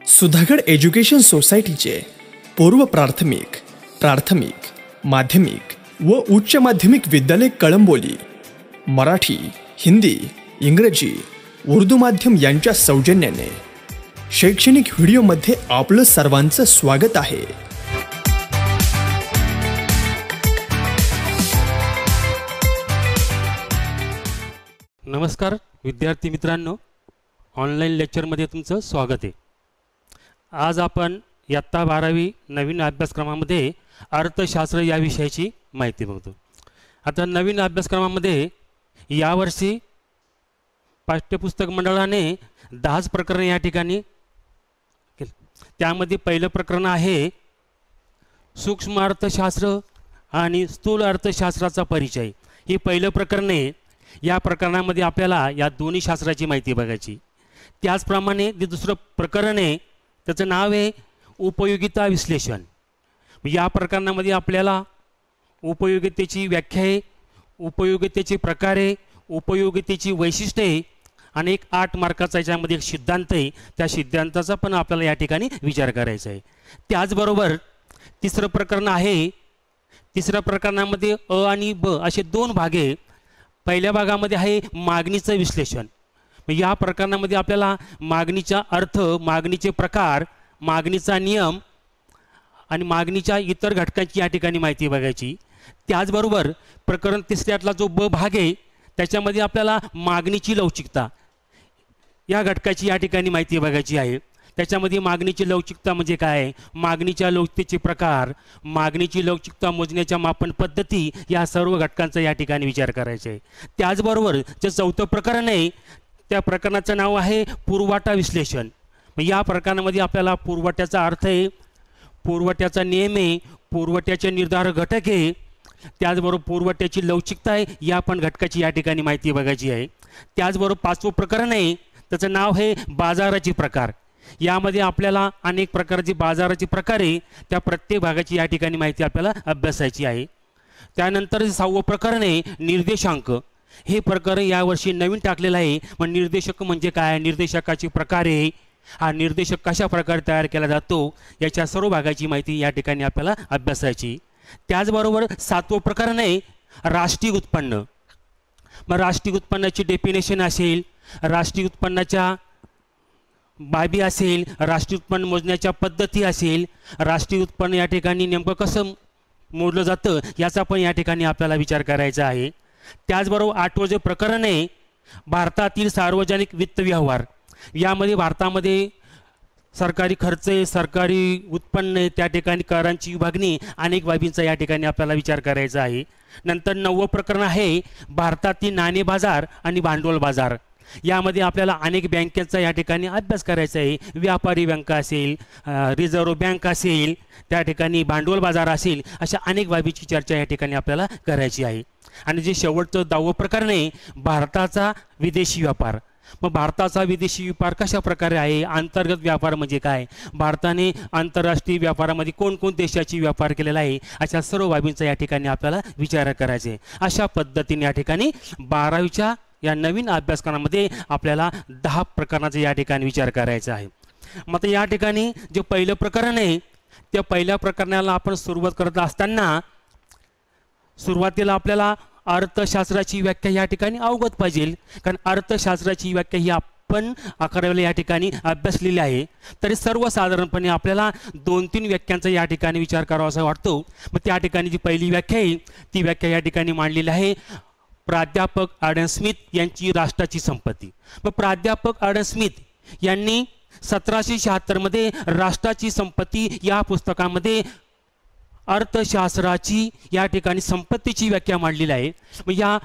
Sudhagad education सोसायटीचे पूर्व प्राथमिक, प्राथमिक, माध्यमिक व उच्च माध्यमिक विद्यालय कळंबोली मराठी, हिंदी, इंग्रजी, उर्दू माध्यम यांच्या सौजन्याने शैक्षणिक व्हिडिओमध्ये आपलं सर्वांचं स्वागत आहे। नमस्कार विद्यार्थी मित्रांनो, ऑनलाईन लेक्चरमध्ये तुमचं स्वागत आहे। आज आपण इयत्ता 12वी नवीन अभ्यासक्रमामध्ये अर्थशास्त्र या विषयाची माहिती बघतो। आता नवीन अभ्यासक्रमामध्ये यावर्षी पाठ्यपुस्तक मंडळाने 10 प्रकरण या ठिकाणी केले। त्यामध्ये पहिलं प्रकरण आहे सूक्ष्म अर्थशास्त्र आणि स्थूल अर्थशास्त्राचा परिचय। हे पहिलं प्रकरण आहे। या प्रकरणामध्ये आपल्याला या दोन्ही शास्त्राची माहिती बघायची। त्याचप्रमाणे जे दुसरं प्रकरण आहे त्याचं नाव आहे उपयोगिता विश्लेषण। या प्रकरणामध्ये आपल्याला उपयोगितेची व्याख्या आहे, उपयोगितेचे प्रकार आहे, उपयोगितेची वैशिष्ट्ये आणि एक 8 मार्काचा याच्यामध्ये एक सिद्धांत आहे। त्या सिद्धांताचा पण आपल्याला या ठिकाणी विचार करायचा आहे। त्याचबरोबर तिसरं प्रकरण आहे। तिसऱ्या प्रकरणामध्ये अ आणि ब असे 2 भाग आहे। पहिल्या भागामध्ये आहे मागणीचं विश्लेषण। या प्रकरणामध्ये आपल्याला मागणीचा अर्थ, मागणीचे प्रकार, मागणीचा नियम आणि मागणीच्या इतर घटकांची या ठिकाणी माहिती बघायची। त्याचबरोबर प्रकरण तिसऱ्यातला जो ब भाग आहे त्याच्यामध्ये आपल्याला मागणीची लवचिकता या घटकाची या ठिकाणी माहिती बघायची आहे। त्याच्यामध्ये मागणीची लवचिकता म्हणजे काय, मागणीच्या लवचिकतेचे प्रकार, मागणीची लवचिकता मोजण्याच्या मापन पद्धती या सर्व घटकांचा या ठिकाणी विचार करायचा आहे। त्याचबरोबर जे चौथं प्रकरण आहे त्या प्रकरणाचं नाव आहे पुरवठा विश्लेषण। या प्रकरणामध्ये आपल्याला पुरवठ्याचा अर्थ आहे, पुरवठ्याचा नियम आहे, पुरवठ्याचे निर्धारक घटक आहे, त्याचबरोबर पुरवठ्याची लवचिकता आहे, या पण घटकाची या ठिकाणी माहिती बघायची आहे। त्याचबरोबर 5वं प्रकरण आहे त्याचं नाव आहे बाजाराचे प्रकार। यामध्ये आपल्याला अनेक प्रकारचे बाजाराचे प्रकार आहे, त्या प्रत्येक भागाची या ठिकाणी माहिती आपल्याला अभ्यासायची आहे। त्यानंतर 6वं प्रकरण आहे निर्देशांक। हे प्रकरण यावर्षी नवीन टाकलेलं आहे। मग निर्देशक म्हणजे काय, निर्देशकाचे प्रकार आहे, हा निर्देशक कशा प्रकारे तयार केला जातो याच्या सर्व भागाची माहिती या ठिकाणी आपल्याला अभ्यासायची। त्याचबरोबर 7वं प्रकरण आहे राष्ट्रीय उत्पन्न। मग राष्ट्रीय उत्पन्नाची डेफिनेशन असेल, राष्ट्रीय उत्पन्नाच्या बाबी असेल, राष्ट्रीय उत्पन्न मोजण्याच्या पद्धती असेल, राष्ट्रीय उत्पन्न या ठिकाणी नेमकं कसं मोजलं जातं याचा पण या ठिकाणी आपल्याला विचार करायचा आहे। त्याचबरोबर 8वं जे प्रकरण आहे भारतातील सार्वजनिक वित्त व्यवहार। यामध्ये भारतामध्ये सरकारी खर्च, सरकारी उत्पन्न, त्या ठिकाणी करांची विभागणी, अनेक बाबींचा या ठिकाणी आपल्याला विचार करायचा आहे। नंतर 9वं प्रकरण आहे भारतातील नाणे बाजार आणि भांडवल बाजार। यामध्ये आपल्याला अनेक बँकेचा या ठिकाणी अभ्यास करायचा आहे। व्यापारी बँक असेल, रिझर्व्ह बँक असेल, त्या ठिकाणी भांडवल बाजार असेल, अशा अनेक बाबीची चर्चा या ठिकाणी आपल्याला करायची आहे। आणि जे शेवटचं 10वं प्रकरण आहे भारताचा विदेशी व्यापार। मग भारताचा विदेशी व्यापार कशा प्रकारे आहे, अंतर्गत व्यापार म्हणजे काय, भारताने आंतरराष्ट्रीय व्यापारामध्ये कोणकोण देशाची व्यापार केलेला आहे, अशा सर्व बाबींचा या ठिकाणी आपल्याला विचार करायचा आहे। अशा पद्धतीने या ठिकाणी 12वीच्या या नवीन अभ्यासक्रमामध्ये आपल्याला 10 प्रकरणाचा या ठिकाणी विचार करायचा आहे। मग या ठिकाणी जे पहिलं प्रकरण आहे त्या पहिल्या प्रकरणाला आपण सुरुवात करत असताना सुरुवातीला आपल्याला अर्थशास्त्राची व्याख्या या ठिकाणी अवगत पाहिजे, कारण अर्थशास्त्राची व्याख्या ही आपण 11वीला या ठिकाणी अभ्यासलेली आहे। तरी सर्वसाधारणपणे आपल्याला 2-3 व्याख्यांचा या ठिकाणी विचार करावा असं वाटतो। मग त्या ठिकाणी जी पहिली व्याख्या आहे ती व्याख्या या ठिकाणी मांडलेली आहे प्राध्यापक ॲडम स्मिथ यांची राष्ट्राची संपत्ती। मग प्राध्यापक ॲडम स्मिथ यांनी 1776 मध्ये राष्ट्राची संपत्ती या पुस्तकामध्ये अर्थशास्त्राची या ठिकाणी संपत्तीची व्याख्या मांडलेली आहे। मग या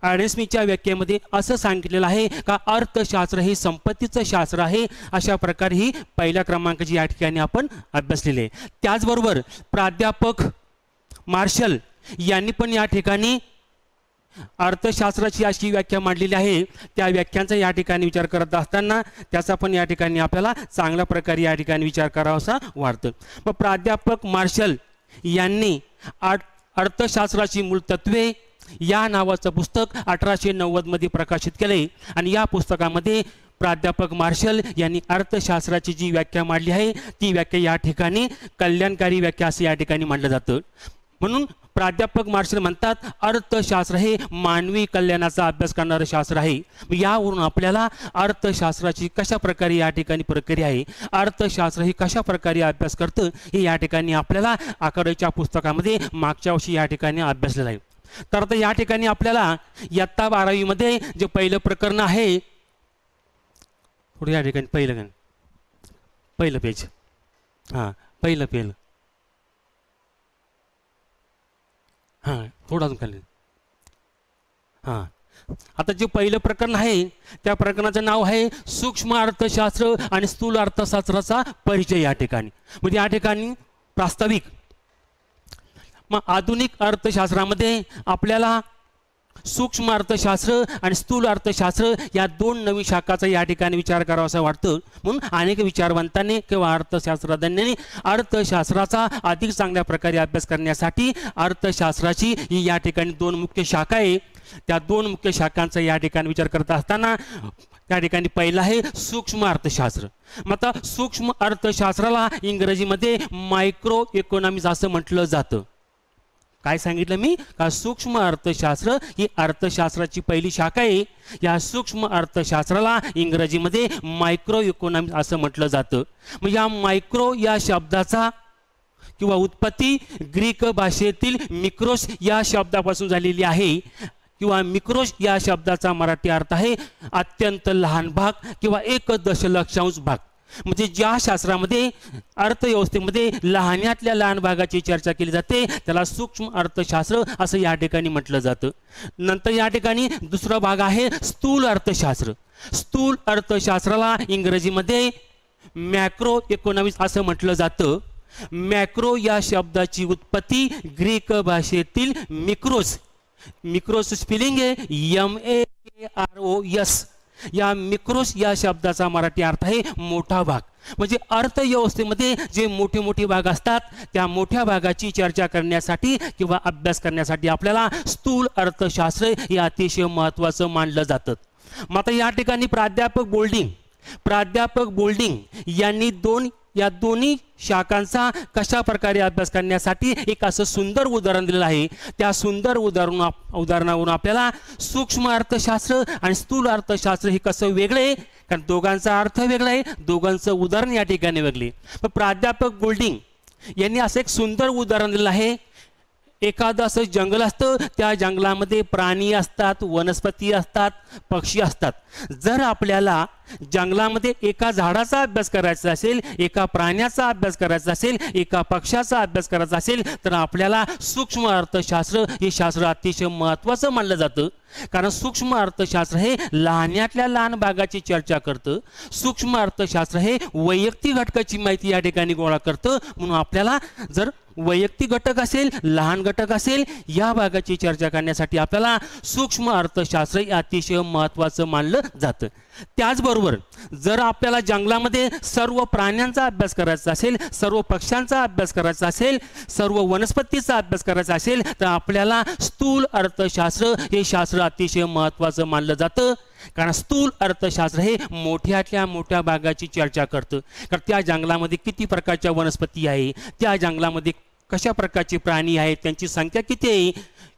ॲडम स्मिथच्या व्याख्येमध्ये असं सांगितलेलं आहे का अर्थशास्त्र हे संपत्तीचं शास्त्र आहे। अशा प्रकारे ही पहिल्या क्रमांकाची या ठिकाणी आपण अभ्यासलेले आहे। त्याचबरोबर प्राध्यापक मार्शल यांनी पण या ठिकाणी अर्थशास्त्राची अशी व्याख्या मांडलेली आहे। त्या व्याख्यांचा या ठिकाणी विचार करत असताना त्याचा पण या ठिकाणी आपल्याला चांगल्या प्रकारे या ठिकाणी विचार करावासा वाटतं। मग प्राध्यापक मार्शल यांनी अर्थशास्त्राची मूळ तत्वे या नावाचं पुस्तक 1890 मध्ये प्रकाशित केले आणि या पुस्तकामध्ये प्राध्यापक मार्शल यांनी अर्थशास्त्राची जी व्याख्या मांडली आहे ती व्याख्या या ठिकाणी कल्याणकारी व्याख्या असे या ठिकाणी मांडलं जातं. म्हणून प्राध्यापक मार्शल म्हणतात अर्थशास्त्र हे मानवी कल्याणाचा अभ्यास करणारं शास्त्र आहे. यावरून आपल्याला अर्थशास्त्राची कशा प्रकारे या ठिकाणी प्रक्रिया आहे, अर्थशास्त्र ही कशा प्रकारे अभ्यास करतं हे या ठिकाणी आपल्याला आकडेच्या पुस्तकामध्ये मागच्या वर्षी या ठिकाणी अभ्यासलेलं आहे. तर आता या ठिकाणी आपल्याला इयत्ता 12वी मध्ये जे पहिलं प्रकरण आहे, पुढे या ठिकाणी पहिलं पेज, हां पहिलं पेज, हां थोडं अजून खाली, हां आता जे पहिलं प्रकरण आहे त्या प्रकरणाचं नाव आहे सूक्ष्म अर्थशास्त्र आणि स्थूल अर्थशास्त्राचा परिचय. या ठिकाणी म्हणजे या ठिकाणी प्रास्ताविक. मग आधुनिक अर्थशास्त्रामध्ये आपल्याला सूक्ष्म अर्थशास्त्र आणि स्थूल अर्थशास्त्र या दोन नवीन शाखाचा या ठिकाणी विचार करावा असं वाटतं. म्हणून अनेक विचारवंतांनी किंवा अर्थशास्त्रज्ञांनी अर्थशास्त्राचा अधिक चांगल्या प्रकारे अभ्यास करण्यासाठी अर्थशास्त्राची ही या ठिकाणी दोन मुख्य शाखा आहे, त्या दोन मुख्य शाखांचा या ठिकाणी विचार करत असताना त्या ठिकाणी पहिला आहे सूक्ष्म अर्थशास्त्र. मग आता सूक्ष्म अर्थशास्त्राला इंग्रजीमध्ये मायक्रो इकॉनॉमिक्स असं म्हटलं जातं. काय सांगितलं मी का सूक्ष्म अर्थशास्त्र ही अर्थशास्त्राची पहिली शाखा आहे. या सूक्ष्म अर्थशास्त्राला इंग्रजीमध्ये मायक्रो इकॉनॉमिक्स असं म्हटलं जातं. मग या मायक्रो या शब्दाचा किंवा उत्पत्ती ग्रीक भाषेतील मिक्रोस या शब्दापासून झालेली आहे किंवा मिक्रोस या शब्दाचा मराठी अर्थ आहे अत्यंत लहान भाग किंवा 1 दशलक्षांश भाग. म्हणजे ज्या शास्त्रामध्ये अर्थव्यवस्थेमध्ये लहानातल्या लहान भागाची चर्चा केली जाते त्याला सूक्ष्म अर्थशास्त्र असं या ठिकाणी म्हटलं जातं. नंतर या ठिकाणी दुसरा भाग आहे स्थूल अर्थशास्त्र. स्थूल अर्थशास्त्राला इंग्रजीमध्ये मॅक्रो इकॉनॉमिक्स असं म्हटलं जातं. मॅक्रो या शब्दाची उत्पत्ती ग्रीक भाषेतील मिक्रोस, मिक्रोस स्पेलिंग आहे MAKROS. या मिक्रोस या शब्दाचा मराठी अर्थ आहे मोठा भाग. म्हणजे अर्थव्यवस्थेमध्ये जे मोठे मोठे भाग असतात त्या मोठ्या भागाची चर्चा करण्यासाठी किंवा अभ्यास करण्यासाठी आपल्याला स्थूल अर्थशास्त्र हे अतिशय महत्त्वाचं मानलं जातं. मग आता या ठिकाणी प्राध्यापक बोल्डिंग यांनी या दोन्ही शाखांचा कशा प्रकारे अभ्यास करण्यासाठी एक असं सुंदर उदाहरण दिलेलं आहे. त्या सुंदर उदाहरणावरून आपल्याला सूक्ष्म अर्थशास्त्र आणि स्थूल अर्थशास्त्र हे कसं वेगळे आहे, कारण दोघांचा अर्थ वेगळा आहे, दोघांचं उदाहरण या ठिकाणी वेगळे. पण प्राध्यापक बोल्डिंग यांनी असं एक सुंदर उदाहरण दिलं आहे. एखादं असं जंगल असतं, त्या जंगलामध्ये प्राणी असतात, वनस्पती असतात, पक्षी असतात. जर आपल्याला जंगलामध्ये एका झाडाचा अभ्यास करायचा असेल, एका प्राण्याचा अभ्यास करायचा असेल, एका पक्षाचा अभ्यास करायचा असेल तर आपल्याला सूक्ष्म अर्थशास्त्र हे शास्त्र अतिशय महत्त्वाचं मानलं जातं. कारण सूक्ष्म अर्थशास्त्र हे लहानातल्या लहान भागाची चर्चा करतं. सूक्ष्म अर्थशास्त्र हे वैयक्तिक घटकाची माहिती या ठिकाणी गोळा करतं. म्हणून आपल्याला जर वैयक्तिक घटक असेल, लहान घटक असेल, या भागाची चर्चा करण्यासाठी आपल्याला सूक्ष्म अर्थशास्त्र हे अतिशय महत्त्वाचं मानलं जातं. त्याचबरोबर जर आपल्याला जंगलामध्ये सर्व प्राण्यांचा अभ्यास करायचा असेल, सर्व पक्ष्यांचा अभ्यास करायचा असेल, सर्व वनस्पतीचा अभ्यास करायचा असेल तर आपल्याला स्थूल अर्थशास्त्र हे शास्त्र अतिशय महत्त्वाचं मानलं जातं. कारण स्थूल अर्थशास्त्र हे मोठ्यातल्या मोठ्या भागाची चर्चा करतं. कारण त्या जंगलामध्ये किती प्रकारच्या वनस्पती आहे, त्या जंगलामध्ये कशा प्रकारचे प्राणी आहेत, त्यांची संख्या किती आहे,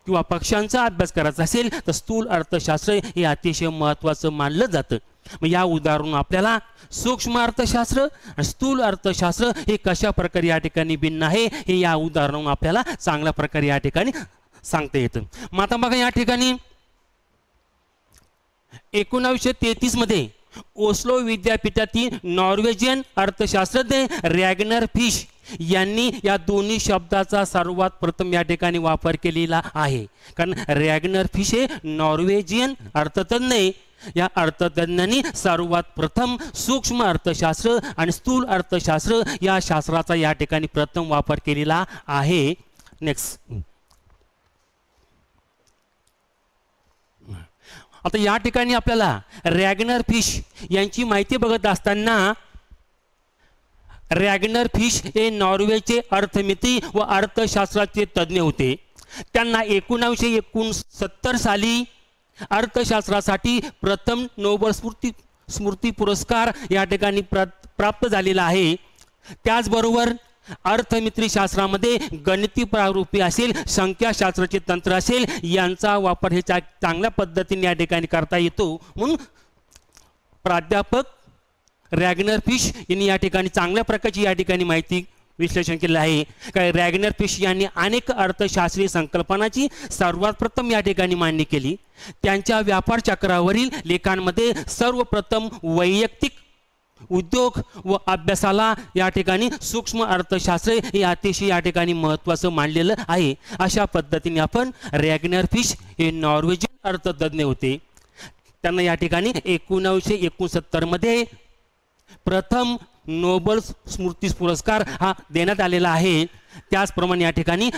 किंवा पक्ष्यांचा अभ्यास करायचा असेल तर स्थूल अर्थशास्त्र हे अतिशय महत्त्वाचं मानलं जातं. मग या उदाहरण आपल्याला सूक्ष्म अर्थशास्त्र आणि स्थूल अर्थशास्त्र हे कशा प्रकारे या ठिकाणी भिन्न आहे हे या उदाहरण आपल्याला चांगल्या प्रकारे या ठिकाणी सांगता येतं. मग आता बघा या ठिकाणी 1933 मध्ये ओस्लो विद्यापीठातील नॉर्वेजियन अर्थशास्त्रज्ञ रॅग्नर फिश यांनी या दोन्ही शब्दाचा सर्वात प्रथम या ठिकाणी वापर केलेला आहे. कारण रॅग्नर फिश हे नॉर्वेजियन अर्थतज्ञ. या अर्थतज्ञांनी सर्वात प्रथम सूक्ष्म अर्थशास्त्र आणि स्थूल अर्थशास्त्र या शास्त्राचा या ठिकाणी प्रथम वापर केलेला आहे. नेक्स्ट. आता या ठिकाणी आपल्याला रॅग्नर फिश यांची माहिती बघत असताना रॅग्नर फिश हे नॉर्वेचे अर्थमिती व अर्थशास्त्राचे तज्ज्ञ होते. त्यांना 1969 साली अर्थशास्त्रासाठी प्रथम नोबेल स्मृती पुरस्कार या ठिकाणी प्राप्त झालेला आहे। त्याचबरोबर अर्थमित्री शास्त्रामध्ये गणिती प्रारूपी असेल, संख्याशास्त्राचे तंत्र असेल, यांचा वापर हे चांगल्या पद्धतीने या ठिकाणी करता येतो। म्हणून प्राध्यापक रॅग्नर फिश यांनी या ठिकाणी चांगल्या प्रकारची या ठिकाणी माहिती विश्लेषण केलं आहे। काय रॅग्नर फिश यांनी अनेक अर्थशास्त्रीय संकल्पनाची सर्वात प्रथम या ठिकाणी मांडणी केली। त्यांच्या व्यापार चक्रावरील लेखांमध्ये सर्वप्रथम वैयक्तिक उद्योग व अभ्यासाला या ठिकाणी सूक्ष्म अर्थशास्त्र हे अतिशय या ठिकाणी महत्त्वाचं मानलेलं आहे। अशा पद्धतीने आपण रॅग्नर फिश हे नॉर्वेजियन अर्थतज्ञ होते। त्यांना या ठिकाणी 1969 मध्ये प्रथम नोबल स्मृती पुरस्कार हा देण्यात आलेला आहे। त्याचप्रमाणे या ठिकाणी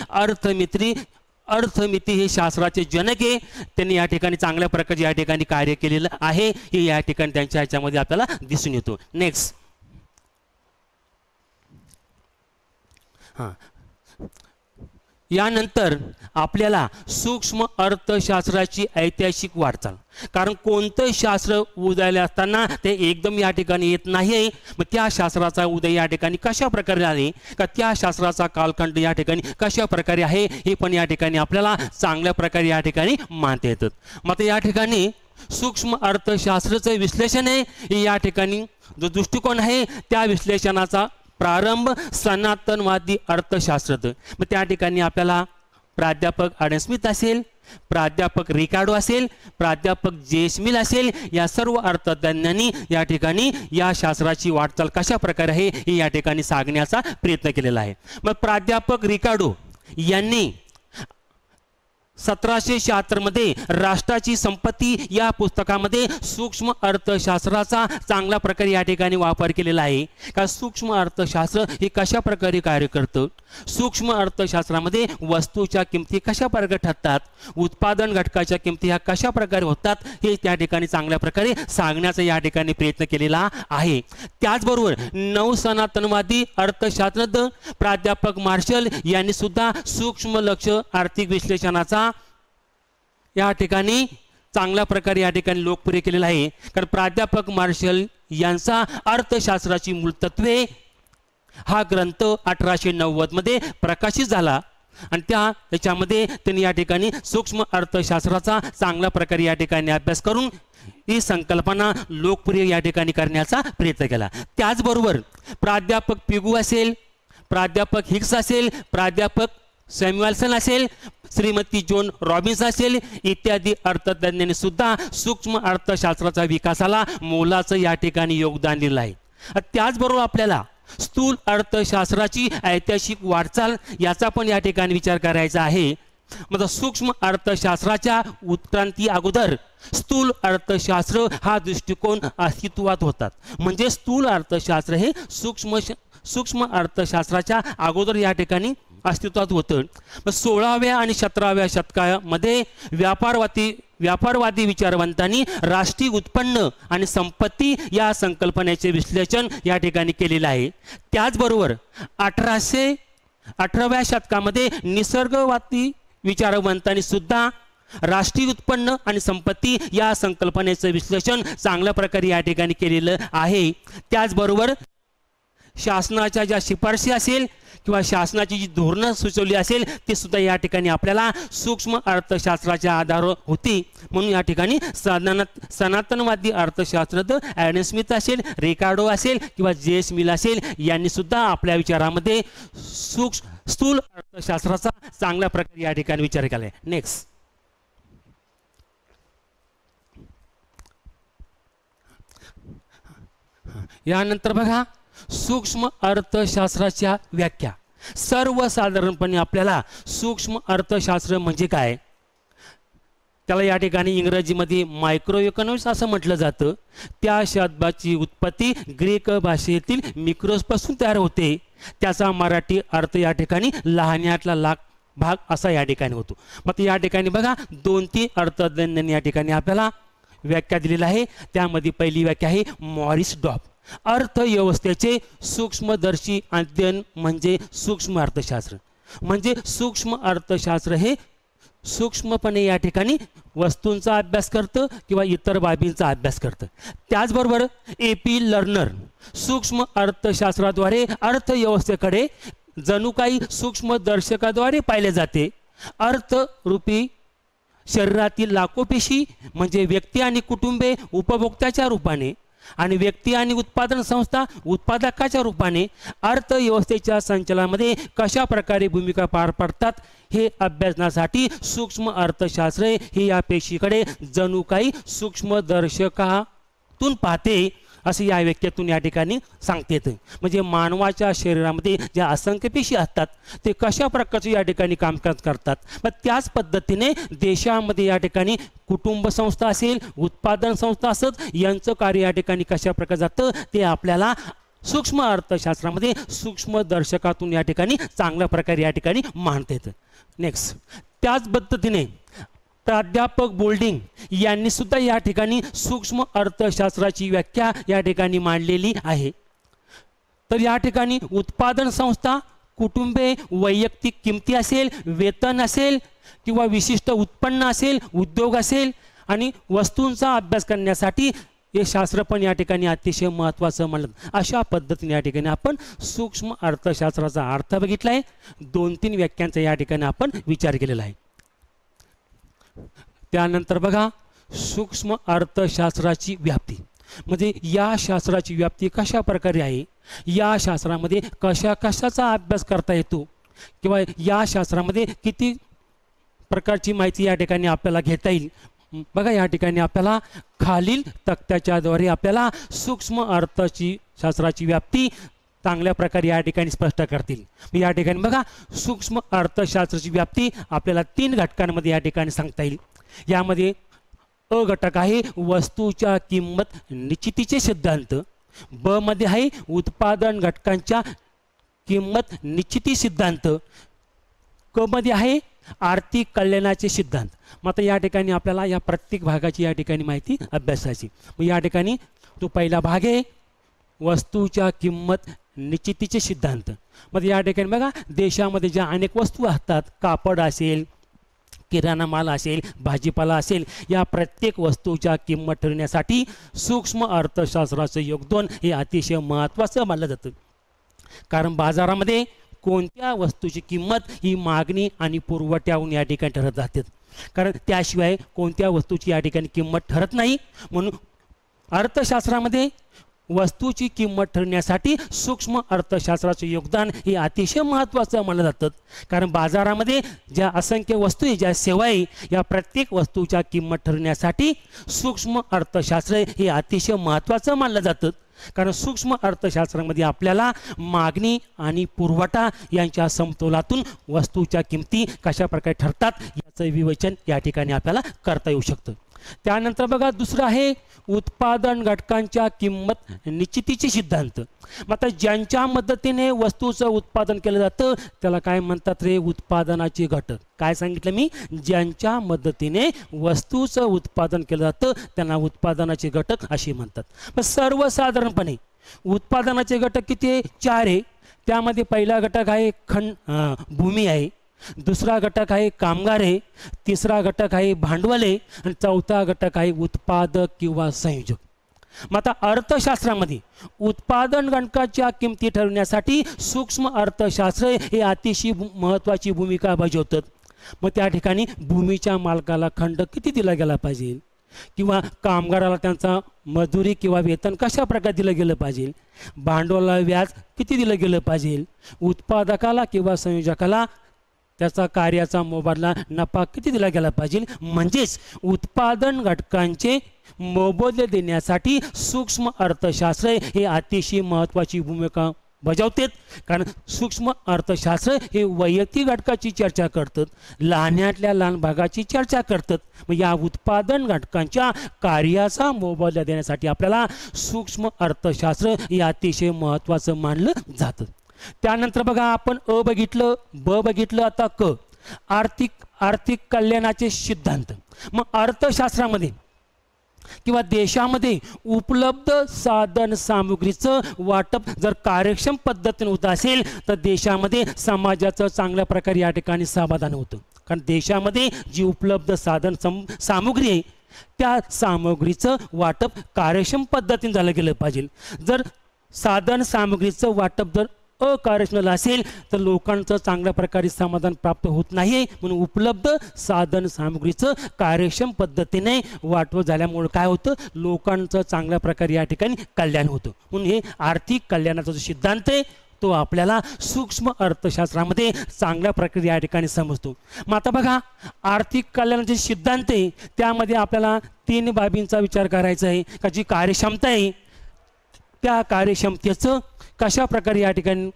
अर्थमिती हे शास्त्राचे जनक आहे। त्यांनी या ठिकाणी चांगल्या प्रकारचे या ठिकाणी कार्य केलेलं आहे, हे या ठिकाणी त्यांच्या ह्याच्यामध्ये आपल्याला दिसून येतो। नेक्स्ट यानंतर आपल्याला सूक्ष्म अर्थशास्त्राची ऐतिहासिक वाटचाल, कारण कोणतं शास्त्र उदयाला असताना ते एकदम या ठिकाणी येत नाही। मग त्या शास्त्राचा उदय या ठिकाणी कशा प्रकारे आले, का त्या शास्त्राचा कालखंड या ठिकाणी कशा प्रकारे आहे हे पण या ठिकाणी आपल्याला चांगल्या प्रकारे या ठिकाणी मानता येतं। मग या ठिकाणी सूक्ष्म अर्थशास्त्राचं विश्लेषण आहे, या ठिकाणी जो दृष्टिकोन आहे त्या विश्लेषणाचा प्रारंभ सनातनवादी अर्थशास्त्रात। मग त्या ठिकाणी आपल्याला प्राध्यापक ॲडम स्मिथ असेल, प्राध्यापक रिकार्डो असेल, प्राध्यापक जेसमिल असेल, या सर्व अर्थतज्ञांनी या ठिकाणी या शास्त्राची वाटचाल कशा प्रकारे आहे हे या ठिकाणी सांगण्याचा प्रयत्न केलेला आहे। मग प्राध्यापक रिकार्डो यांनी 1776 मध्ये राष्ट्राची संपत्ती या पुस्तकामध्ये सूक्ष्म अर्थशास्त्राचा चांगल्या प्रकारे या ठिकाणी वापर केलेला आहे। का सूक्ष्म अर्थशास्त्र हे कशा प्रकारे कार्य करतं, सूक्ष्म अर्थशास्त्रामध्ये वस्तूच्या किमती कशा प्रकारे ठरतात, उत्पादन घटकाच्या किमती ह्या कशा प्रकारे होतात हे त्या ठिकाणी चांगल्या प्रकारे सांगण्याचा या ठिकाणी प्रयत्न केलेला आहे। त्याचबरोबर नवसनातनवादी अर्थशास्त्रज्ञ प्राध्यापक मार्शल यांनी सुद्धा सूक्ष्म लक्ष आर्थिक विश्लेषणाचा या ठिकाणी चांगल्या प्रकारे या ठिकाणी लोकप्रिय केलेला आहे। कारण प्राध्यापक मार्शल यांचा अर्थशास्त्राची मूलतत्वे हा ग्रंथ 1890 मध्ये प्रकाशित झाला आणि त्याच्यामध्ये त्यांनी या ठिकाणी सूक्ष्म अर्थशास्त्राचा चांगल्या प्रकारे या ठिकाणी अभ्यास करून ही संकल्पना लोकप्रिय या ठिकाणी करण्याचा प्रयत्न केला। त्याचबरोबर प्राध्यापक पिगू असेल, प्राध्यापक हिग्स असेल, प्राध्यापक सॅम्युएल्सन असेल, श्रीमती जोन रॉबिन्स असेल इत्यादी अर्थतज्ञांनी सुद्धा सूक्ष्म अर्थशास्त्राच्या विकासाला मोलाचं या ठिकाणी योगदान दिलं आहे। त्याचबरोबर आपल्याला स्थूल अर्थशास्त्राची ऐतिहासिक वाटचाल याचा पण या ठिकाणी विचार करायचा आहे। मतलब सूक्ष्म अर्थशास्त्राच्या उत्क्रांती अगोदर स्थूल अर्थशास्त्र हा दृष्टिकोन अस्तित्वात होतात। म्हणजे स्थूल अर्थशास्त्र हे सूक्ष्म अर्थशास्त्राच्या अगोदर या ठिकाणी अस्तित्वात होतं। 16व्या आणि 17व्या शतकामध्ये व्यापारवादी विचारवंतांनी राष्ट्रीय उत्पन्न आणि संपत्ती या संकल्पनेचे विश्लेषण या ठिकाणी केलेलं आहे। त्याचबरोबर 18व्या शतकामध्ये निसर्गवादी विचारवंतांनी सुद्धा राष्ट्रीय उत्पन्न आणि संपत्ती या संकल्पनेचे विश्लेषण चांगल्या प्रकारे या ठिकाणी केलेलं आहे। त्याचबरोबर शासनाच्या ज्या शिफारशी असेल किंवा शासनाची जी धोरणं सुचवली असेल ते सुद्धा या ठिकाणी आपल्याला सूक्ष्म अर्थशास्त्राच्या आधारावर होती। म्हणून या ठिकाणी सनातनवादी अर्थशास्त्रज्ञ ॲडम स्मिथ असेल, रिकार्डो असेल किंवा जेस मिल असेल यांनी सुद्धा आपल्या विचारामध्ये स्थूल अर्थशास्त्राचा चांगल्या प्रकारे या ठिकाणी विचार केला आहे। नेक्स्ट यानंतर बघा सूक्ष्म अर्थशास्त्राच्या व्याख्या। सर्वसाधारणपणे आपल्याला सूक्ष्म अर्थशास्त्र म्हणजे काय त्याला या ठिकाणी इंग्रजीमध्ये मायक्रो इकॉनॉमिक्स असं म्हटलं जातं। त्या शब्दाची उत्पत्ती ग्रीक भाषेतील मिक्रोसपासून तयार होते। त्याचा मराठी अर्थ या ठिकाणी लहान्यातला भाग असा या ठिकाणी होतो। मग या ठिकाणी बघा 2-3 अर्थतज्ञांनी या ठिकाणी आपल्याला व्याख्या दिलेली आहे। त्यामध्ये पहिली व्याख्या आहे मॉरिस डॉब, अर्थव्यवस्थेचे सूक्ष्मदर्शी अध्ययन म्हणजे सूक्ष्म अर्थशास्त्र। म्हणजे सूक्ष्म अर्थशास्त्र हे सूक्ष्मपणे या ठिकाणी वस्तूंचा अभ्यास करतं किंवा इतर बाबींचा अभ्यास करतं. त्याचबरोबर AP लर्नर सूक्ष्म अर्थशास्त्राद्वारे अर्थव्यवस्थेकडे जणू काही सूक्ष्मदर्शकाद्वारे पाहिले जाते. अर्थरूपी शरीरातील लाखो पेशी म्हणजे व्यक्ती आणि कुटुंबे उपभोक्त्याच्या रूपाने आणि व्यक्ती आणि उत्पादन संस्था उत्पादकाच्या रूपाने अर्थव्यवस्थेच्या संचालनामध्ये कशा प्रकारे भूमिका पार पाडतात हे अभ्यासण्यासाठी सूक्ष्म अर्थशास्त्र हे या पेशीकडे जणू काही सूक्ष्मदर्शकातून पाहते असे या वाक्यातून या ठिकाणी सांगता येतं. म्हणजे मानवाच्या शरीरामध्ये ज्या असंख्य पेशी असतात ते कशा प्रकारचे या ठिकाणी कामकाज करतात. मग त्याच पद्धतीने देशामध्ये या ठिकाणी कुटुंब संस्था असेल उत्पादन संस्था असत यांचं कार्य या ठिकाणी कशा प्रकारे जातं ते आपल्याला सूक्ष्म अर्थशास्त्रामध्ये सूक्ष्मदर्शकातून या ठिकाणी चांगल्या प्रकारे या ठिकाणी मांडता येतं. नेक्स्ट त्याच पद्धतीने प्राध्यापक बोल्डिंग यांनी सुद्धा या ठिकाणी सूक्ष्म अर्थशास्त्राची व्याख्या या ठिकाणी मांडलेली आहे. तर या ठिकाणी उत्पादन संस्था कुटुंबे वैयक्तिक किमती असेल वेतन असेल किंवा विशिष्ट उत्पन्न असेल उद्योग असेल आणि वस्तूंचा अभ्यास करण्यासाठी हे शास्त्र पण या ठिकाणी अतिशय महत्त्वाचं म्हणलं. अशा पद्धतीने या ठिकाणी आपण सूक्ष्म अर्थशास्त्राचा अर्थ बघितला आहे. 2-3 व्याख्यांचा या ठिकाणी आपण विचार केलेला आहे. त्यानंतर बघा सूक्ष्म अर्थशास्त्राची व्याप्ती म्हणजे या शास्त्राची व्याप्ती कशा प्रकारे आहे. या शास्त्रामध्ये कशाचा अभ्यास करता येतो किंवा या शास्त्रामध्ये किती प्रकारची माहिती या ठिकाणी आपल्याला घेता येईल. बघा या ठिकाणी आपल्याला खालील तक्त्याच्याद्वारे आपल्याला सूक्ष्म अर्थशास्त्राची व्याप्ती चांगल्या प्रकारे या ठिकाणी स्पष्ट करतील. या ठिकाणी बघा सूक्ष्म अर्थशास्त्राची व्याप्ती आपल्याला 3 घटकांमध्ये या ठिकाणी सांगता येईल. यामध्ये अ घटक आहे वस्तूच्या किंमत निश्चितीचे सिद्धांत. ब मध्ये आहे उत्पादन घटकांच्या किंमत निश्चिती सिद्धांत. क मध्ये आहे आर्थिक कल्याणाचे सिद्धांत. मग आता या ठिकाणी आपल्याला या प्रत्येक भागाची या ठिकाणी माहिती अभ्यासायची. मग या ठिकाणी तो पहिला भाग आहे वस्तूच्या किंमत निश्चितीचे सिद्धांत. मध्ये या ठिकाणी बघा देशामध्ये ज्या अनेक वस्तू असतात कापड असेल किराणा माल असेल भाजीपाला असेल या प्रत्येक वस्तूच्या किंमत ठरवण्यासाठी सूक्ष्म अर्थशास्त्राचं योगदान हे अतिशय महत्त्वाचं मानलं जातं. कारण बाजारामध्ये कोणत्या वस्तूची किंमत ही मागणी आणि पुरवठ्याहून या ठिकाणी ठरत जाते. कारण त्याशिवाय कोणत्या वस्तूची या ठिकाणी किंमत ठरत नाही. म्हणून अर्थशास्त्रामध्ये वस्तूची किंमत ठरवण्यासाठी सूक्ष्म अर्थशास्त्राचे योगदान हे अतिशय महत्त्वाचं मानलं जातं. कारण बाजारामध्ये ज्या असंख्य वस्तू आहे ज्या सेवा आहे या प्रत्येक वस्तूच्या किंमत ठरवण्यासाठी सूक्ष्म अर्थशास्त्र हे अतिशय महत्त्वाचं मानलं जातं. कारण सूक्ष्म अर्थशास्त्रामध्ये आपल्याला मागणी आणि पुरवठा यांच्या समतोलातून वस्तूच्या किमती कशा प्रकारे ठरतात याचं विवेचन या ठिकाणी आपल्याला करता येऊ शकतं. त्यानंतर बघा दुसरं आहे उत्पादन घटकांच्या किंमत निश्चितीचे सिद्धांत. मग आता ज्यांच्या मदतीने वस्तूचं उत्पादन केलं जातं त्याला काय म्हणतात रे उत्पादनाचे घटक. काय सांगितलं मी ज्यांच्या मदतीने वस्तूचं उत्पादन केलं जातं त्यांना उत्पादनाचे घटक असे म्हणतात. पण सर्वसाधारणपणे उत्पादनाचे घटक किती आहे 4 आहे. त्यामध्ये पहिला घटक आहे भूमी आहे. दुसरा घटक आहे कामगार आहे. तिसरा घटक आहे भांडवल आहे आणि चौथा घटक आहे उत्पादक किंवा संयोजक. मग आता अर्थशास्त्रामध्ये उत्पादन घटकाच्या किमती ठरवण्यासाठी सूक्ष्म अर्थशास्त्र हे अतिशय महत्त्वाची भूमिका बजावतात. मग त्या ठिकाणी भूमीच्या मालकाला खंड किती दिला गेला पाहिजे किंवा कामगाराला त्यांचा मजुरी किंवा वेतन कशा प्रकारे दिलं गेलं पाहिजे. भांडवलाला व्याज किती दिलं गेलं पाहिजे. उत्पादकाला किंवा संयोजकाला त्याचा कार्याचा मोबदला नफा किती दिला गेला पाहिजे. म्हणजेच उत्पादन घटकांचे मोबदले देण्यासाठी सूक्ष्म अर्थशास्त्र हे अतिशय महत्त्वाची भूमिका बजावतात. कारण सूक्ष्म अर्थशास्त्र हे वैयक्तिक घटकाची चर्चा करतात लहानातल्या लहान भागाची चर्चा करतात. मग या उत्पादन घटकांच्या कार्याचा मोबदला देण्यासाठी आपल्याला सूक्ष्म अर्थशास्त्र हे अतिशय महत्त्वाचं मानलं जातं. त्यानंतर बघा आपण अ बघितलं ब बघितलं आता क आर्थिक कल्याणाचे सिद्धांत. मग अर्थशास्त्रामध्ये किंवा देशामध्ये उपलब्ध साधन सामुग्रीचं वाटप जर कार्यक्षम पद्धतीने होत असेल तर देशामध्ये समाजाचं चांगल्या प्रकारे या ठिकाणी समाधान होतं. कारण देशामध्ये जी उपलब्ध सामुग्री आहे त्या सामुग्रीचं वाटप कार्यक्षम पद्धतीने झालं गेलं पाहिजे. जर साधन सामुग्रीचं वाटप जर अकार्यक्षम असेल तर लोकांचं चांगल्या प्रकारे समाधान प्राप्त होत नाही. म्हणून उपलब्ध साधन सामुग्रीचं कार्यक्षम पद्धतीने वाटप झाल्यामुळे काय होतं, लोकांचं चांगल्या प्रकारे या ठिकाणी कल्याण होतं. म्हणून हे आर्थिक कल्याणाचा जो सिद्धांत आहे तो आपल्याला सूक्ष्म अर्थशास्त्रामध्ये चांगल्या प्रकारे या ठिकाणी समजतो. मग आता बघा, आर्थिक कल्याणाचे सिद्धांत आहे त्यामध्ये आपल्याला 3 बाबींचा विचार करायचा आहे. का जी कार्यक्षमता आहे त्या कार्यक्षमतेचं कशा प्रकारे या ठिकाणी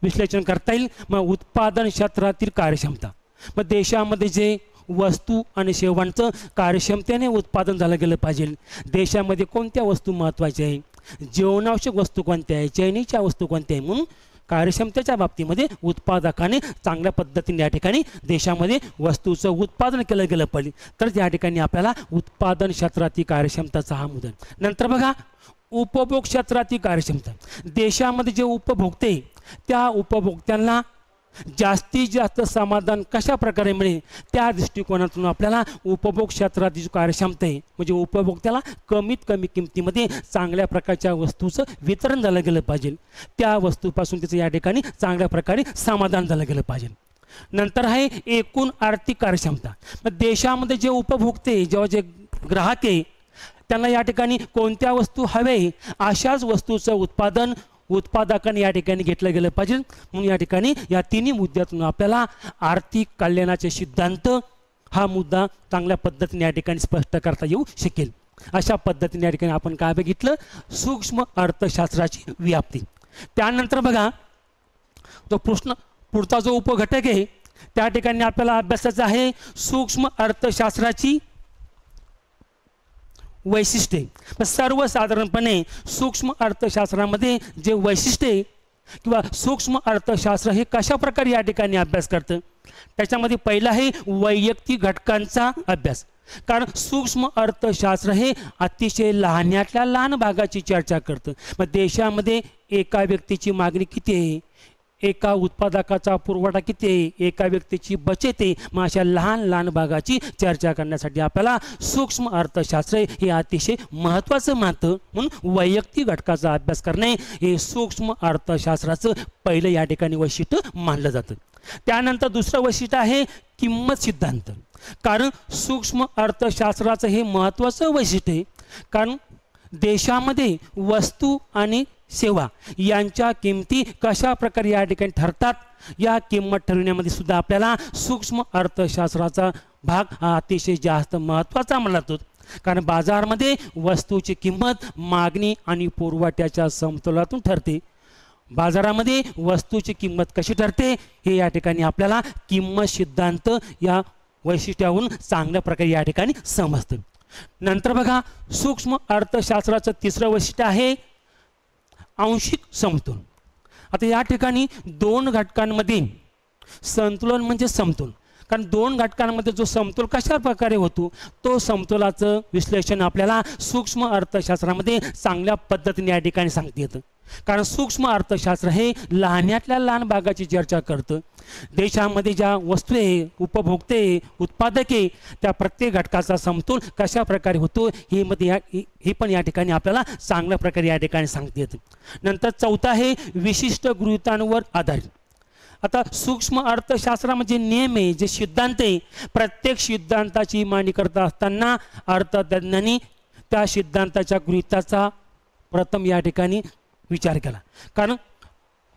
विश्लेषण करता येईल. मग उत्पादन क्षेत्रातील कार्यक्षमता, मग देशामध्ये जे वस्तू आणि सेवांचं कार्यक्षमतेने उत्पादन झालं गेलं पाहिजे. देशामध्ये कोणत्या वस्तू महत्त्वाच्या आहे, जीवनावश्यक वस्तू कोणत्या आहे, चैनीच्या वस्तू कोणत्या आहे. म्हणून कार्यक्षमतेच्या बाबतीमध्ये उत्पादकाने चांगल्या पद्धतीने या ठिकाणी देशामध्ये वस्तूचं उत्पादन केलं गेलं पाहिजे. तर त्या ठिकाणी आपल्याला उत्पादन क्षेत्रातील कार्यक्षमताचा हा मुद्दा. नंतर बघा, उपभोग क्षेत्रातील कार्यक्षमता. देशामध्ये जे उपभोक्ते त्या उपभोक्त्यांना जास्तीत जास्त समाधान कशा प्रकारे मिळेल त्या दृष्टिकोनातून आपल्याला उपभोग क्षेत्राची जी कार्यक्षमता आहे म्हणजे उपभोक्त्याला कमीत कमी किमतीमध्ये चांगल्या प्रकारच्या वस्तूचं वितरण झालं गेलं पाहिजे. त्या वस्तूपासून त्याचं या ठिकाणी चांगल्या प्रकारे समाधान झालं गेलं पाहिजे. नंतर आहे एकूण आर्थिक कार्यक्षमता. मग देशामध्ये जे उपभोक्ते जेव्हा जे ग्राहक आहे त्यांना या ठिकाणी कोणत्या वस्तू हवे अशाच वस्तूचं उत्पादन उत्पादकाने या ठिकाणी घेतलं गेलं पाहिजे. म्हणून या ठिकाणी या 3 मुद्द्यातून आपल्याला आर्थिक कल्याणाचे सिद्धांत हा मुद्दा चांगल्या पद्धतीने या ठिकाणी स्पष्ट करता येऊ शकेल. अशा पद्धतीने या ठिकाणी आपण काय बघितलं, सूक्ष्म अर्थशास्त्राची व्याप्ती. त्यानंतर बघा, तो पुढचा जो उपघटक आहे त्या ठिकाणी आपल्याला अभ्यासाचा आहे सूक्ष्म अर्थशास्त्राची वैशिष्ट्ये. सर्वसाधारणपणे सूक्ष्म अर्थशास्त्रामध्ये जे वैशिष्ट्ये किंवा सूक्ष्म अर्थशास्त्र हे कशा प्रकारे या ठिकाणी अभ्यास करतं त्याच्यामध्ये पहिला आहे वैयक्तिक घटकांचा अभ्यास. कारण सूक्ष्म अर्थशास्त्र हे अतिशय लहानातल्या लहान भागाची चर्चा करतं. मग देशामध्ये एका व्यक्तीची मागणी किती आहे, एका उत्पादकाचा पुरवठा किती आहे, एका व्यक्तीची बचत आहे. मग अशा लहान लहान भागाची चर्चा करण्यासाठी आपल्याला सूक्ष्म अर्थशास्त्र हे अतिशय महत्त्वाचं मानतं. म्हणून वैयक्तिक घटकाचा अभ्यास करणे हे सूक्ष्म अर्थशास्त्राचं पहिलं या ठिकाणी वैशिष्ट्य मानलं जातं. त्यानंतर दुसरं वैशिष्ट्य आहे किंमत सिद्धांत. कारण सूक्ष्म अर्थशास्त्राचं हे महत्त्वाचं वैशिष्ट्य आहे. कारण देशामध्ये वस्तू आणि सेवा यांच्या किमती कशा प्रकारे या ठिकाणी ठरतात या किंमत ठरविण्यामध्ये सुद्धा आपल्याला सूक्ष्म अर्थशास्त्राचा भाग हा अतिशय जास्त महत्त्वाचा मानला जातो. कारण बाजारामध्ये वस्तूची किंमत मागणी आणि पुरवठ्याच्या समतोलातून ठरते. बाजारामध्ये वस्तूची किंमत कशी ठरते हे या ठिकाणी आपल्याला किंमत सिद्धांत या वैशिष्ट्यावरून चांगल्या प्रकारे या ठिकाणी समजतं. नंतर बघा, सूक्ष्म अर्थशास्त्राचं तिसरं वैशिष्ट्य आहे आंशिक समतोल. आता या ठिकाणी 2 घटकांमध्ये संतुलन म्हणजे समतोल. कारण 2 घटकांमध्ये जो समतोल कशा प्रकारे होतो तो समतोलाचं विश्लेषण आपल्याला सूक्ष्म अर्थशास्त्रामध्ये चांगल्या पद्धतीने या ठिकाणी सांगता येतं. कारण सूक्ष्म अर्थशास्त्र हे लहानातल्या लहान भागाची चर्चा करतं. देशामध्ये ज्या वस्तू आहे, उपभोक्ते, उत्पादक आहे त्या प्रत्येक घटकाचा समतोल कशा प्रकारे होतो हे पण या ठिकाणी आपल्याला चांगल्या प्रकारे या ठिकाणी सांगता येतं. नंतर चौथा आहे विशिष्ट गृहीतांवर आधारित. आता सूक्ष्म अर्थशास्त्रामध्ये नियम आहे, जे सिद्धांत आहे, प्रत्येक सिद्धांताची मांडणी करत असताना अर्थतज्ञांनी त्या सिद्धांताच्या गृहीताचा प्रथम या ठिकाणी विचार केला. कारण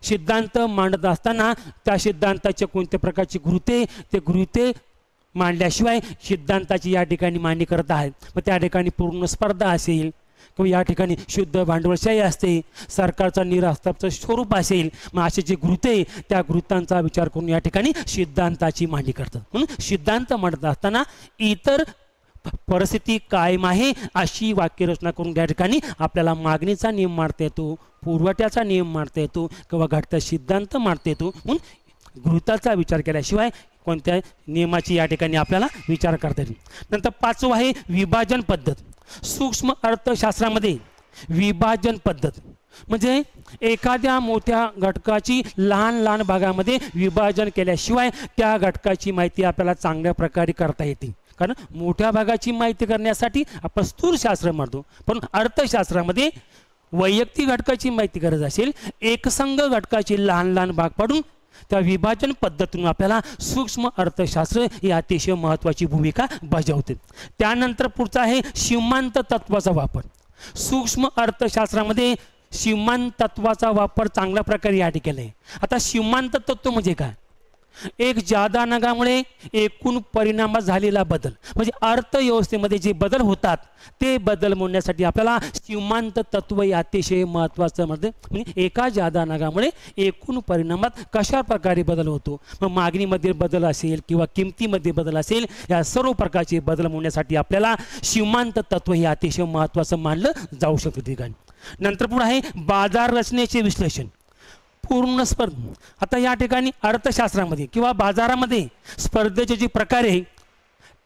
सिद्धांत मांडत असताना त्या सिद्धांताचे कोणत्या प्रकारची गृहीते मांडल्याशिवाय सिद्धांताची या ठिकाणी मांडणी करत आहेत. मग त्या ठिकाणी पूर्ण स्पर्धा असेल किंवा या ठिकाणी शुद्ध भांडवलशाही असते, सरकारचा निरास्ताचं स्वरूप असेल. मग असे जे गृहीते त्या गृहीतांचा विचार करून या ठिकाणी सिद्धांताची मांडणी करतात. म्हणून सिद्धांत मांडत असताना इतर परिस्थिती कायम आहे अशी वाक्यरचना करून या ठिकाणी आपल्याला मागणीचा नियम मांडता येतो, पुरवठ्याचा नियम मांडता येतो किंवा घटक सिद्धांत मांडता येतो. म्हणून गृहीताचा विचार केल्याशिवाय कोणत्या नियमाची या ठिकाणी आपल्याला विचार करता येईल. नंतर 5वं आहे विभाजन पद्धत. सूक्ष्म अर्थशास्त्रामध्ये विभाजन पद्धत म्हणजे एखाद्या मोठ्या घटकाची लहान लहान भागामध्ये विभाजन केल्याशिवाय त्या घटकाची माहिती आपल्याला चांगल्या प्रकारे करता येते. कारण मोठ्या भागाची माहिती करण्यासाठी आपण स्थूलशास्त्र म्हणतो, पण अर्थशास्त्रामध्ये वैयक्तिक घटकाची माहिती गरज असेल, एकसंघ घटकाचे लहान लहान भाग पाडून त्या विभाजन पद्धतीतून आपल्याला सूक्ष्म अर्थशास्त्र ही अतिशय महत्त्वाची भूमिका बजावते. त्यानंतर पुढचा आहे सीमांत तत्वाचा वापर. सूक्ष्म अर्थशास्त्रामध्ये सीमांत तत्वाचा वापर चांगल्या प्रकारे या ठिकाणी आहे. आता सीमांत तत्व म्हणजे काय? एक जादा नगामुळे एकूण परिणामात झालेला बदल, म्हणजे अर्थव्यवस्थेमध्ये जे बदल होतात ते बदल मोडण्यासाठी आपल्याला सीमांत तत्व हे अतिशय महत्त्वाचं म्हणजे एका जादा नगामुळे एकूण परिणामात कशा प्रकारे बदल होतो, मग मागणीमध्ये बदल असेल किंवा किमतीमध्ये बदल असेल, या सर्व प्रकारचे बदल मोडण्यासाठी आपल्याला सीमांत तत्व हे अतिशय महत्त्वाचं मानलं जाऊ शकतं ठिकाणी. नंतर पुढे आहे बाजार रचनेचे विश्लेषण. पूर्ण स्पर्धा. आता या ठिकाणी अर्थशास्त्रामध्ये किंवा बाजारामध्ये स्पर्धेचे जे प्रकार आहे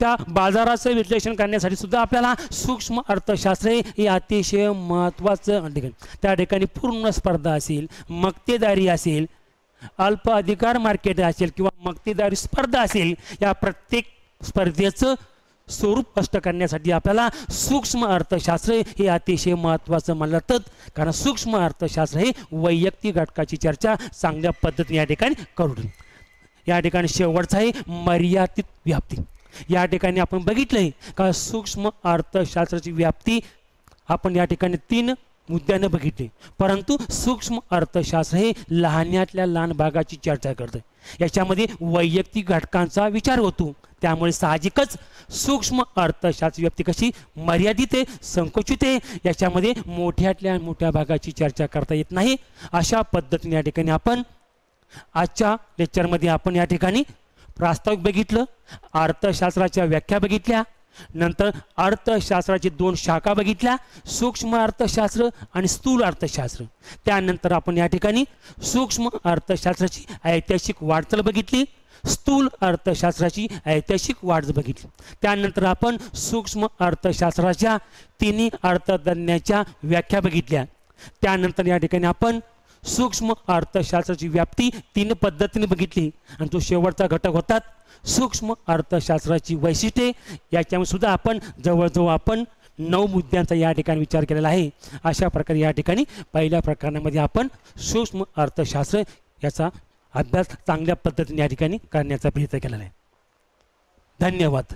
त्या बाजाराचं विश्लेषण करण्यासाठी सुद्धा आपल्याला सूक्ष्म अर्थशास्त्र हे अतिशय महत्त्वाचं ठिकाण. त्या ठिकाणी पूर्ण स्पर्धा असेल, मक्तेदारी असेल, अल्प अधिकार मार्केट असेल किंवा मक्तेदारी स्पर्धा असेल, या प्रत्येक स्पर्धेचं स्वरूप स्पष्ट करण्यासाठी आपल्याला सूक्ष्म अर्थशास्त्र हे अतिशय महत्त्वाचं मानलं जातं. कारण सूक्ष्म अर्थशास्त्र हे वैयक्तिक घटकाची चर्चा चांगल्या पद्धतीने या ठिकाणी करू. या ठिकाणी शेवटचं आहे मर्यादित व्याप्ती. या ठिकाणी आपण बघितलंय का सूक्ष्म अर्थशास्त्राची व्याप्ती आपण या ठिकाणी 3 मुद्द्याने बघितले, परंतु सूक्ष्म अर्थशास्त्र हे लहानातल्या लहान भागाची चर्चा करते. याच्यामध्ये वैयक्तिक घटकांचा विचार होतो, त्यामुळे साहजिकच सूक्ष्म अर्थशास्त्र व्याप्ती कशी मर्यादित आहे, संकुचित आहे, याच्यामध्ये मोठ्यातल्या मोठ्या भागाची चर्चा करता येत नाही. अशा पद्धतीने या ठिकाणी आपण आजच्या लेक्चरमध्ये आपण या ठिकाणी प्रास्ताविक बघितलं, अर्थशास्त्राच्या व्याख्या बघितल्या, नंतर अर्थशास्त्राची 2 शाखा बघितल्या, सूक्ष्म अर्थशास्त्र आणि स्थूल अर्थशास्त्र. त्यानंतर आपण या ठिकाणी सूक्ष्म अर्थशास्त्राची ऐतिहासिक वाटचाल बघितली, स्थूल अर्थशास्त्राची ऐतिहासिक वाट बघितली. त्यानंतर आपण सूक्ष्म अर्थशास्त्राच्या 3 अर्थतज्ञांच्या व्याख्या बघितल्या. त्यानंतर या ठिकाणी आपण सूक्ष्म अर्थशास्त्राची व्याप्ती 3 पद्धतीने बघितली आणि तो शेवटचा घटक होता सूक्ष्म अर्थशास्त्राची वैशिष्ट्ये. याच्यामध्ये सुद्धा आपण जवळजवळ आपण 9 मुद्द्यांचा या ठिकाणी विचार केलेला आहे. अशा प्रकारे या ठिकाणी पहिल्या प्रकरणामध्ये आपण सूक्ष्म अर्थशास्त्र याचा अभ्यास चांगल्या पद्धतीने या ठिकाणी करण्याचा प्रयत्न केलेला आहे. धन्यवाद.